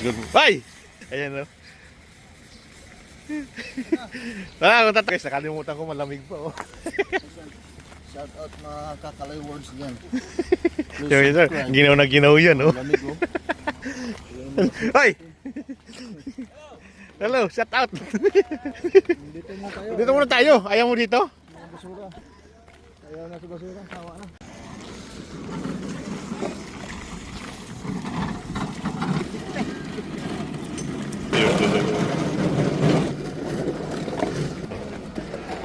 Good. Ay! Ayan o. Kung tatagay, nakalimutan ko malamig pa oh. Shout out mga kakalay words dyan. Sir, ginaw na ginaw yan oh. Malamig oh. Ay! Hello, shout out. Dito muna tayo. Ayaw mo dito? Basura. Ayaw na sa basura. Sawa na.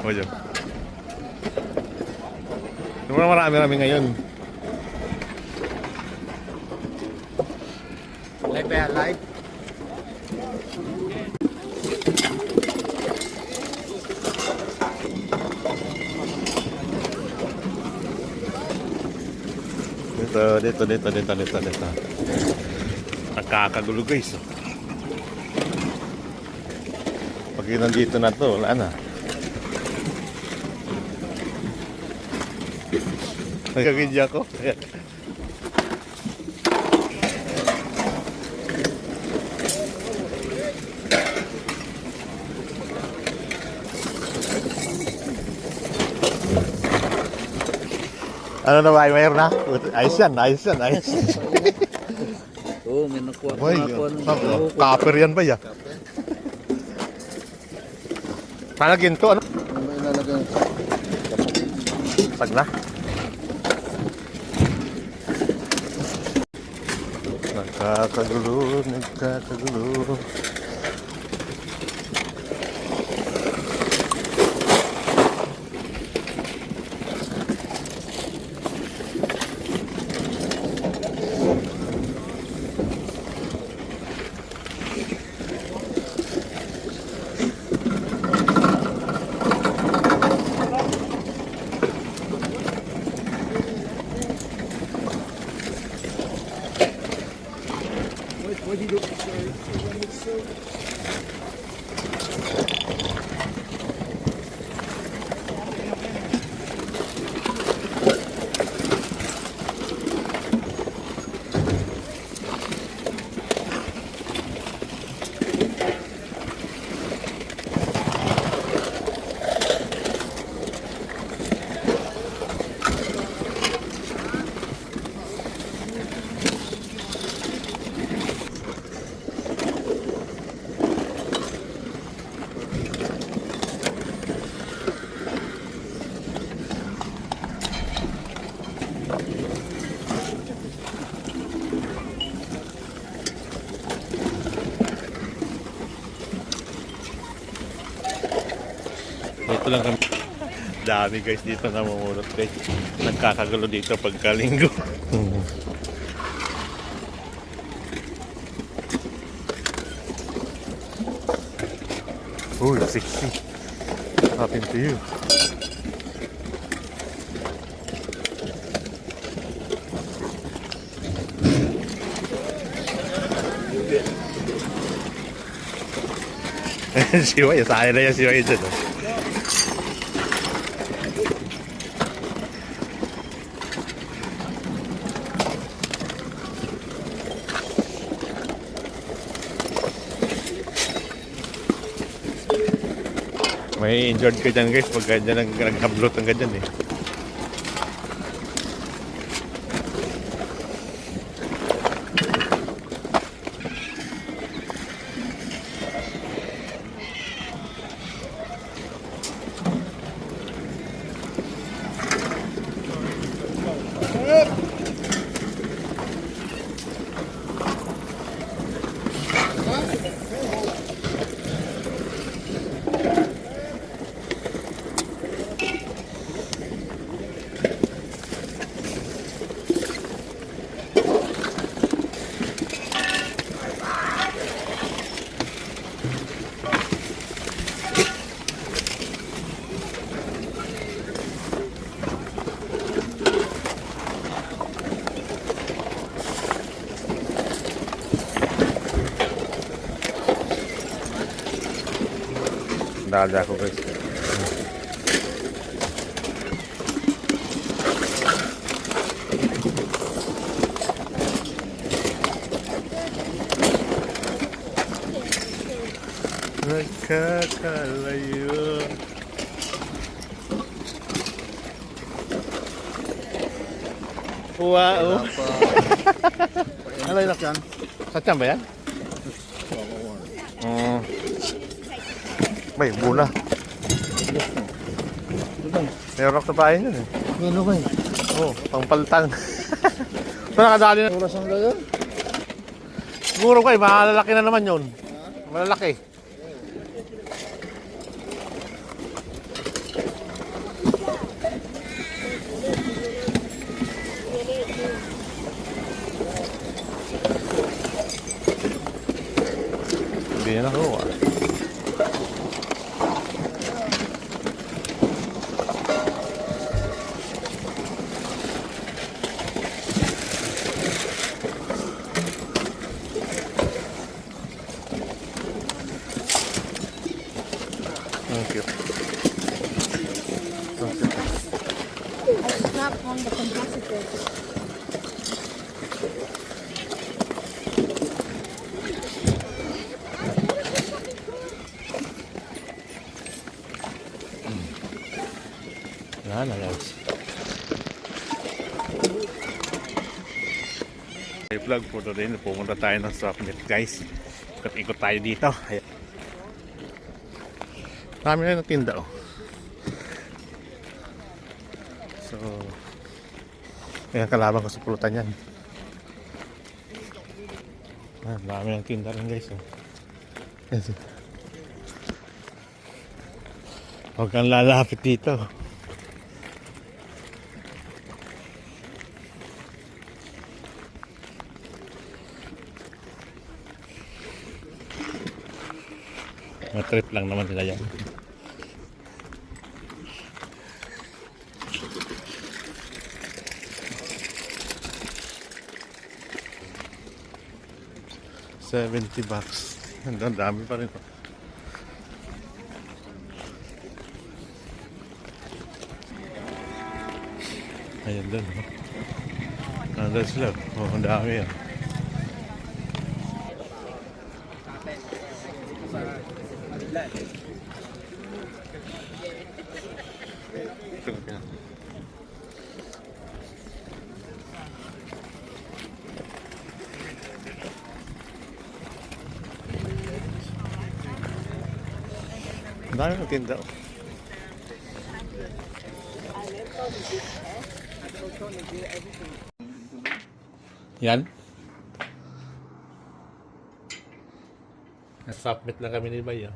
O dyan. Marami ngayon. Live ba yan? Live? Dito. Nakakagulo guys. Pag nandito na to, wala na. Nagkakidya ko. Ano na ba? Mayroon na? Ayos yan. Oo, may nakuha. Copper yan ba ya? Palagin to, ano? Ano ba ilalagay? Tag na. Nagkakagulo. What do you do? Ito lang kami. Dami guys dito namumulot guys. Nagkakagulo dito pagkalinggo. Uy, sexy. What happened to you? Siwa, sayang na yan siwa yun dyan. May injured ka dyan guys pag dyan nag-upload ang ganyan eh. Dali ako guys. Nagkakalayo. Wow. Wala pa. Ano yun? Yan. Satyan ba yan? May bula. May rock na pain yun eh. Ano ba yun? Oo, pangpaltang. Ito nakadali na. Oras ang gayon? Siguro kayo, malalaki na naman yun. Malalaki. Hindi na nakuha. Thank you. Thank you. I snapped on the capacitor. Yan na guys. I-vlog po rin. Pumunta tayo ng Swapnet guys. Ikot-ikot tayo dito. Ayan. Dami na yung tinda oh. So, ayan kalaban ko sa pulutan yan. Dami ng tinda rin guys oh. Yes. Huwag kang lalapit dito. Trip lang naman sila yan. $70. Ang dami pa rin. Ayan doon. Nandun sila. Oh, ang dami yan. Ang dami ng tinda. Yan. Submit na kami ni Bayo.